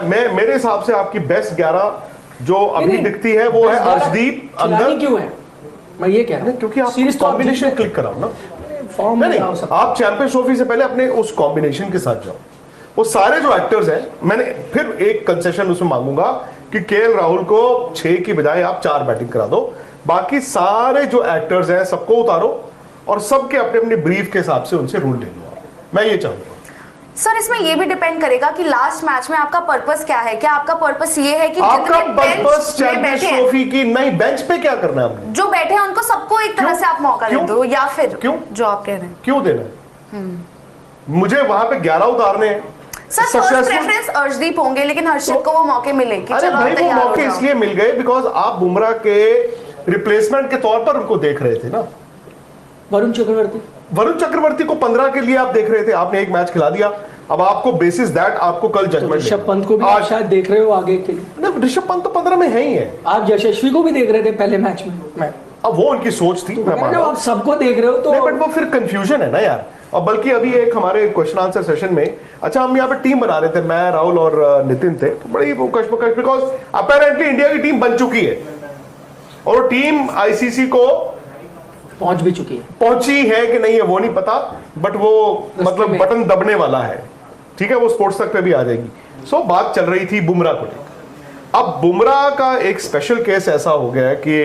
मैं मेरे हिसाब से आपकी बेस्ट 11 जो अभी दिखती है वो है अर्शदीप अंदर। क्यों है मैं ये कह रहा हूँ, क्योंकि आप कॉम्बिनेशन क्लिक कराओ ना। फॉर्म नहीं, आप चैंपियंस ट्रॉफी से पहले अपने उस कॉम्बिनेशन के साथ जाओ। वो सारे जो एक्टर्स हैं, मैंने फिर एक कंसेशन उसमें मांगूंगा कि केएल राहुल को 6 की बजाय आप 4 बैटिंग करा दो। बाकी सारे जो एक्टर्स हैं सबको उतारो और सबके अपने अपने ब्रीफ के हिसाब से उनसे रूल ले लो। मैं ये चाहूंगा सर। इसमें ये भी डिपेंड करेगा कि लास्ट मैच में आपका पर्पस क्या है। क्या आपका पर्पस ये है कि आपका पर्पस चैंपियंस ट्रॉफी की नहीं, बेंच पे क्या करना है आपने? जो बैठे हैं उनको सबको एक तरह से आप मौका दे दो, या फिर क्यों जो आप कह रहे हैं क्यों देना है? मुझे वहां पे 11 उतारने हैं। सर, फर्स्ट प्रेफरेंस अर्शदीप होंगे, लेकिन हर्षित को वो मौके मिले कि अरे भाई वो मौके इसलिए मिल गए बिकॉज आप बुमराह के रिप्लेसमेंट के तौर पर उनको देख रहे थे ना। वरुण चक्रवर्ती को 15 के लिए आप देख रहे थे, आपने एक मैच खिला दिया। अब आपको बेसिस दैट आपको कल जजमेंट ऋषभ पंत को भी आप शायद देख रहे हो आगे के लिए। ऋषभ पंत तो 15 में है ही है। आप यशस्वी को भी देख रहे थे पहले मैच में। अब वो उनकी सोच थी, मैं मान रहा हूं। आप सबको देख रहे हो तो बट वो फिर कंफ्यूजन है ना यार। और बल्कि अभी एक हमारे क्वेश्चन आंसर सेशन में, अच्छा हम यहाँ पे टीम बना रहे थे, मैं राहुल और नितिन थे, तो बड़ी वो कश्मकश बिकॉज अपेरेंटली इंडिया की टीम बन चुकी है और वो टीम आईसीसी को पहुंच भी चुकी है। पहुंची है कि नहीं है वो नहीं पता, बट वो मतलब बटन दबने वाला है। ठीक है, वो स्पोर्ट्स तक पे भी आ जाएगी। सो बात चल रही थी बुमराह को लेकर। अब बुमराह का एक स्पेशल केस ऐसा हो गया है कि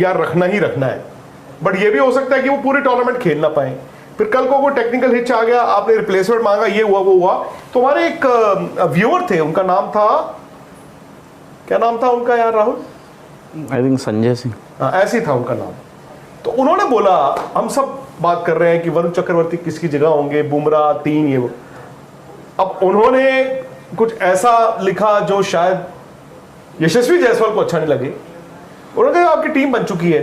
यार रखना ही रखना है, बट ये भी हो सकता है कि वो पूरे टूर्नामेंट खेल ना पाए। फिर कल को कोई टेक्निकल हिच आ गया, आपने रिप्लेसमेंट मांगा, ये हुआ वो हुआ। तो हमारे एक व्यूअर थे, उनका नाम था, क्या नाम था उनका यार राहुल? आई थिंक संजय सिंह, ऐसे ही था उनका नाम। तो उन्होंने बोला, हम सब बात कर रहे हैं कि वरुण चक्रवर्ती किसकी जगह होंगे, बुमराह 3 ये वो। अब उन्होंने कुछ ऐसा लिखा जो शायद यशस्वी जायसवाल को अच्छा नहीं लगे। उन्होंने कहा आपकी टीम बन चुकी है,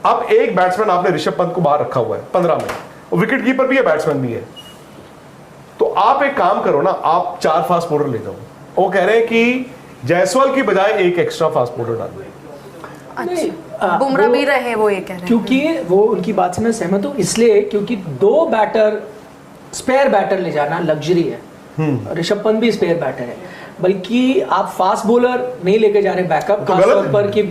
अब एक बैट्समैन आपने ऋषभ पंत को बाहर रखा हुआ है 15 में, और विकेट कीपर भी है, बैट्समैन भी है। तो आप एक काम करो ना, आप 4 फास्ट बॉलर ले जाओ। वो कह रहे हैं कि जायसवाल की बजाय एक एक्स्ट्रा फास्ट बॉलर डाल दो। अच्छा, बुमराह भी रहे, वो ये कह रहे हैं। क्योंकि वो उनकी बात से मैं सहमत हूँ, इसलिए क्योंकि 2 बैटर स्पेयर बैटर ले जाना लग्जरी है। ऋषभ पंत भी स्पेयर बैटर है, बल्कि आप फास्ट बॉलर नहीं लेके जा रहे बैकअप, खासतौर पर कि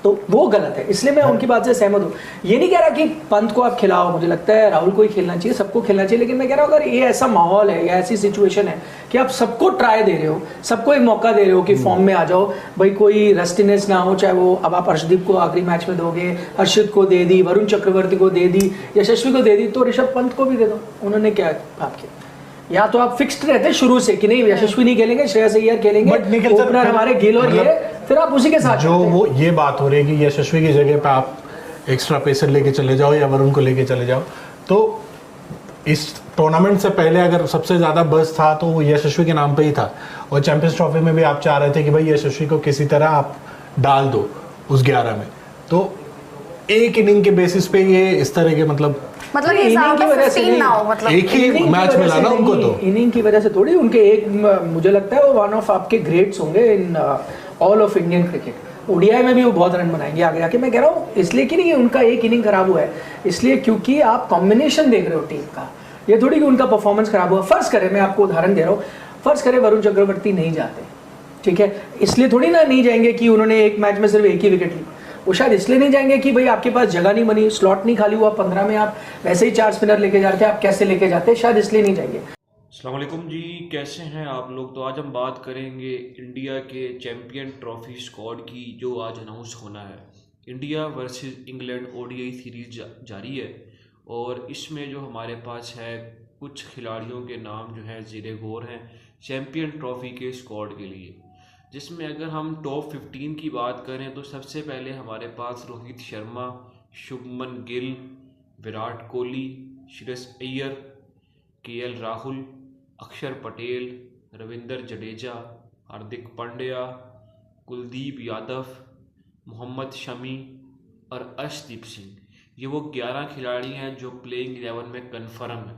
तो वो गलत है। इसलिए मैं उनकी बात से सहमत हूँ। ये नहीं कह रहा कि पंत को आप खिलाओ, मुझे लगता है राहुल को ही खेलना चाहिए, सबको खेलना चाहिए। लेकिन मैं कह रहा हूँ अगर ये ऐसा माहौल है या ऐसी सिचुएशन है कि आप सबको ट्राई दे रहे हो, सबको एक मौका दे रहे हो कि फॉर्म में आ जाओ भाई, कोई रस्टीनेस ना हो, चाहे वो अब आप अर्शदीप को आखिरी मैच में दोगे, हर्षित को दे दी, वरुण चक्रवर्ती को दे दी, यशस्वी को दे दी, तो ऋषभ पंत को भी दे दो। उन्होंने क्या बात की? या तो आप फिक्स्ड रहते शुरू से कि नहीं यशस्वी नहीं खेलेंगे, श्रेयस अय्यर खेलेंगे, ओपनर हमारे गिल और ये, फिर आप उसी के साथ जो वो ये बात हो रही है कि यशस्वी की जगह पे आप एक्स्ट्रा पेसर लेके चले जाओ या वरुण को लेके चले जाओ। तो इस टूर्नामेंट से पहले अगर सबसे ज़्यादा बज़ था तो वो यशस्वी के नाम पे ही था, और चैंपियंस ट्रॉफी में भी आप चाह रहे थे कि भाई यशस्वी को किसी तरह आप डाल दो उस 11 में। तो एक इनिंग के बेसिस पे ये इस तरह के मतलब इनिंग की वजह से ना हो, मतलब एक ही मैच मिला ना उनको, तो इनिंग की वजह से थोड़ी उनके एक, मुझे लगता है वो वन ऑफ आपके ग्रेट्स होंगे in all of Indian cricket. ODI में भी वो बहुत रन बनाएंगे आगे जाके। मैं कह रहा हूँ इसलिए कि नहीं उनका एक इनिंग खराब हुआ है, इसलिए क्योंकि आप कॉम्बिनेशन देख रहे हो टीम का, ये थोड़ी कि उनका परफॉर्मेंस खराब हुआ। फर्ज करें, मैं आपको उदाहरण दे रहा हूँ, फर्ज करें वरुण चक्रवर्ती नहीं जाते, ठीक है, इसलिए थोड़ी ना नहीं जाएंगे कि उन्होंने एक मैच में सिर्फ एक ही विकेट ली। वो शायद इसलिए नहीं जाएंगे कि भाई आपके पास जगह नहीं बनी, स्लॉट नहीं खाली हुआ 15 में, आप वैसे ही 4 स्पिनर लेके जाते, आप कैसे लेके जाते, शायद इसलिए नहीं जाएंगे। अस्सलाम वालेकुम जी, कैसे हैं आप लोग? तो आज हम बात करेंगे इंडिया के चैंपियन ट्रॉफी स्क्वाड की जो आज अनाउंस होना है। India versus England ODI series जारी है और इसमें जो हमारे पास है कुछ खिलाड़ियों के नाम जो है ज़ेरे गौर हैं चैंपियन ट्रॉफी के स्क्वाड के लिए, जिसमें अगर हम टॉप 15 की बात करें तो सबसे पहले हमारे पास रोहित शर्मा, शुभमन गिल, विराट कोहली, श्रेयस अय्यर, केएल राहुल, अक्षर पटेल, रविंद्र जडेजा, हार्दिक पांड्या, कुलदीप यादव, मोहम्मद शमी और अर्शदीप सिंह। ये वो 11 खिलाड़ी हैं जो प्लेइंग 11 में कन्फर्म है।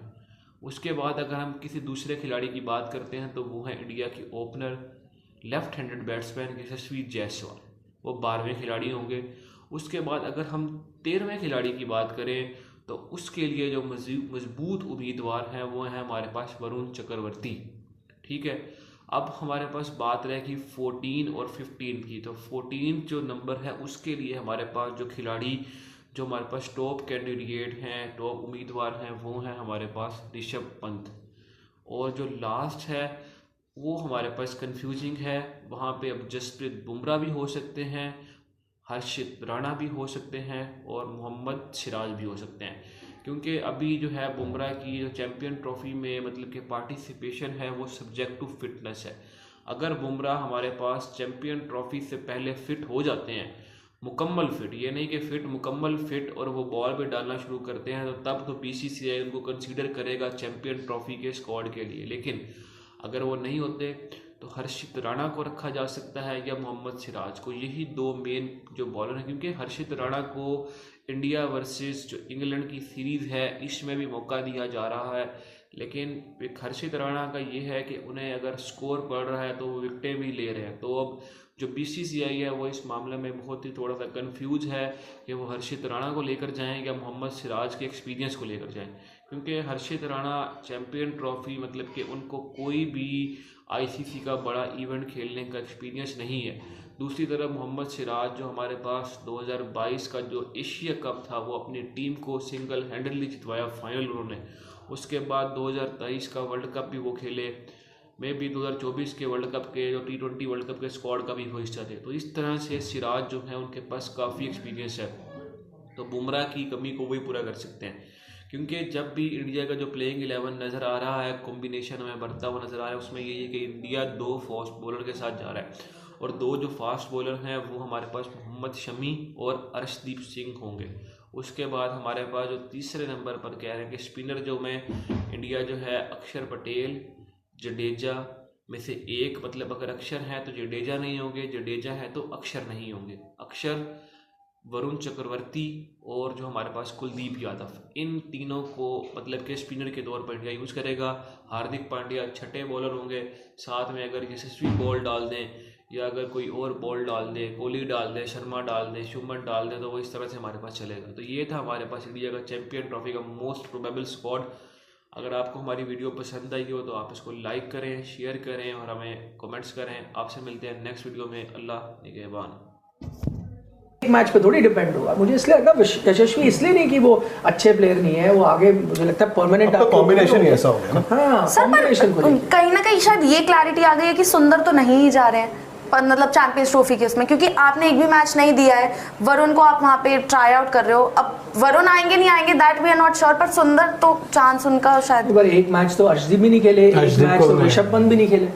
उसके बाद अगर हम किसी दूसरे खिलाड़ी की बात करते हैं तो वो है इंडिया की ओपनर लेफ्ट हैंडेड बैट्समैन यशस्वी जायसवाल, वो 12वें खिलाड़ी होंगे। उसके बाद अगर हम 13वें खिलाड़ी की बात करें तो उसके लिए जो मजबूत उम्मीदवार हैं वो हैं हमारे पास वरुण चक्रवर्ती, ठीक है। अब हमारे पास बात रहे कि 14 और 15 की, तो 14 जो नंबर है उसके लिए हमारे पास जो खिलाड़ी जो हमारे पास टॉप कैंडिडेट हैं, टॉप उम्मीदवार हैं, वो हैं हमारे पास ऋषभ पंत। और जो लास्ट है वो हमारे पास कंफ्यूजिंग है, वहाँ पे अब जसप्रीत बुमराह भी हो सकते हैं, हर्षित राणा भी हो सकते हैं और मोहम्मद सिराज भी हो सकते हैं। क्योंकि अभी जो है बुमराह की जो चैम्पियन ट्रॉफी में मतलब कि पार्टिसिपेशन है वो सब्जेक्ट टू फिटनेस है। अगर बुमराह हमारे पास चैम्पियन ट्रॉफी से पहले फिट हो जाते हैं, मुकम्मल फिट, ये नहीं कि फिट, मुकम्मल फिट, और वो बॉल पे डालना शुरू करते हैं, तो तब तो बीसीसीआई उनको कंसीडर करेगा चैम्पियन ट्रॉफी के स्क्वाड के लिए। लेकिन अगर वो नहीं होते तो हर्षित राणा को रखा जा सकता है या मोहम्मद सिराज को। यही दो मेन जो बॉलर हैं, क्योंकि हर्षित राणा को इंडिया वर्सेस जो इंग्लैंड की सीरीज़ है इसमें भी मौका दिया जा रहा है। लेकिन एक हर्षित राणा का ये है कि उन्हें अगर स्कोर पड़ रहा है तो वो विकेटें भी ले रहे हैं। तो अब जो बीसीसीआई है वो इस मामले में बहुत ही थोड़ा सा कंफ्यूज है कि वो हर्षित राणा को लेकर जाएं या मोहम्मद सिराज के एक्सपीरियंस को लेकर जाएं। क्योंकि हर्षित राणा चैम्पियन ट्रॉफी मतलब कि उनको कोई भी आईसीसी का बड़ा इवेंट खेलने का एक्सपीरियंस नहीं है। दूसरी तरफ मोहम्मद सिराज जो हमारे पास 2022 का जो एशिया कप था वो अपनी टीम को सिंगल हैंडली जितवाया फाइनल उन्होंने। उसके बाद 2023 का वर्ल्ड कप भी वो खेले, में भी 2024 के वर्ल्ड कप के जो T20 वर्ल्ड कप के स्क्वाड का भी वो हिस्सा थे। तो इस तरह से सिराज जो है उनके पास काफ़ी एक्सपीरियंस है, तो बुमराह की कमी को वही पूरा कर सकते हैं। क्योंकि जब भी इंडिया का जो प्लेइंग 11 नज़र आ रहा है, कॉम्बिनेशन में बढ़ता हुआ नज़र आ रहा है, उसमें यही है कि इंडिया 2 फास्ट बॉलर के साथ जा रहा है, और 2 जो फास्ट बॉलर हैं वो हमारे पास मोहम्मद शमी और अर्शदीप सिंह होंगे। उसके बाद हमारे पास जो तीसरे नंबर पर कह रहे हैं कि स्पिनर जो में इंडिया जो है अक्षर पटेल, जडेजा में से एक, मतलब अगर अक्षर है तो जडेजा नहीं होंगे, जडेजा है तो अक्षर नहीं होंगे। अक्षर, वरुण चक्रवर्ती और जो हमारे पास कुलदीप यादव, इन तीनों को मतलब के स्पिनर के तौर पर इंडिया यूज़ करेगा। हार्दिक पांड्या छठे बॉलर होंगे, साथ में अगर यशस्वी बॉल डाल दें या अगर कोई और बॉल डाल दे, कोहली डाल दे, शर्मा डाल दे, शुभमन डाल दे, तो वो इस तरह से हमारे पास चलेगा। तो ये था हमारे पास इंडिया का चैम्पियन ट्रॉफी का मोस्ट प्रोबेबल स्क्वाड। अगर आपको हमारी वीडियो पसंद आई हो तो आप इसको लाइक करें, शेयर करें और हमें कमेंट्स करें। आपसे मिलते हैं नेक्स्ट वीडियो में। अल्लाह निगहबान। एक मैच पे थोड़ी डिपेंड होगा। मुझे इसलिए लगा यशस्वी इसलिए नहीं कि वो अच्छे प्लेयर नहीं है, वो आगे मुझे लगता है परमानेंट कॉम्बिनेशन ही ऐसा हो गया ना। हाँ, सर combination को पर लेके। कहीं ना कहीं शायद ये क्लैरिटी आ गई है कि सुंदर तो नहीं ही जा रहे हैं पर मतलब चैंपियंस ट्रॉफी के उसमें, क्योंकि आपने एक भी मैच नहीं दिया है। वरुण को आप वहाँ पे ट्राई आउट कर रहे हो, अब वरुण आएंगे नहीं आएंगे that we are not sure, पर सुंदर तो चांस उनका शायद। पर एक मैच तो अर्शदीप भी नहीं खेले, एक मैच तो ऋषभ पंत भी नहीं खेले।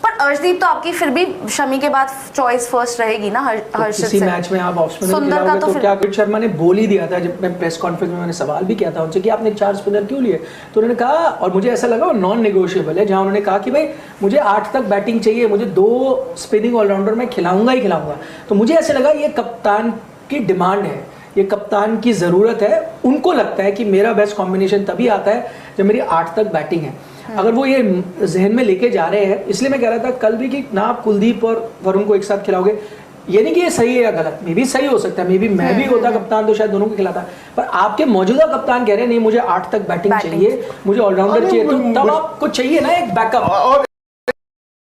पर अर्शदीप तो आपकी फिर भी शमी के बाद चॉइस फर्स्ट रहेगी ना हर्षित किसी से। मैच में आप ऑफ स्पिनर सुंदर का खिलाओगे तो तो फिर क्या। रोहित शर्मा ने बोल ही दिया था जब मैं प्रेस कॉन्फ्रेंस में मैंने सवाल भी किया था उनसे कि आपने 4 स्पिनर क्यों लिए, तो उन्होंने कहा, और मुझे ऐसा लगा वो नॉन नेगोशिएबल है, जहां उन्होंने कहा कि भाई मुझे 8 तक बैटिंग चाहिए, मुझे 2 स्पिनिंग ऑलराउंडर मैं खिलाऊंगा ही खिलाऊंगा। तो मुझे ऐसा लगा ये कप्तान की डिमांड है, ये कप्तान की ज़रूरत है। उनको लगता है कि मेरा बेस्ट कॉम्बिनेशन तभी आता है जब मेरी 8 तक बैटिंग है। अगर वो ये जहन में लेके जा रहे हैं, इसलिए मैं कह रहा था कल भी कि ना आप कुलदीप और वरुण को एक साथ खिलाओगे, ये नहीं कि ये सही है या गलत, मे भी सही हो सकता है, मे भी मैं भी होता कप्तान तो शायद दोनों को खिलाता, पर आपके मौजूदा कप्तान कह रहे हैं नहीं मुझे 8 तक बैटिंग चाहिए, मुझे ऑलराउंडर चाहिए, तो तब आपको चाहिए ना एक बैकअप।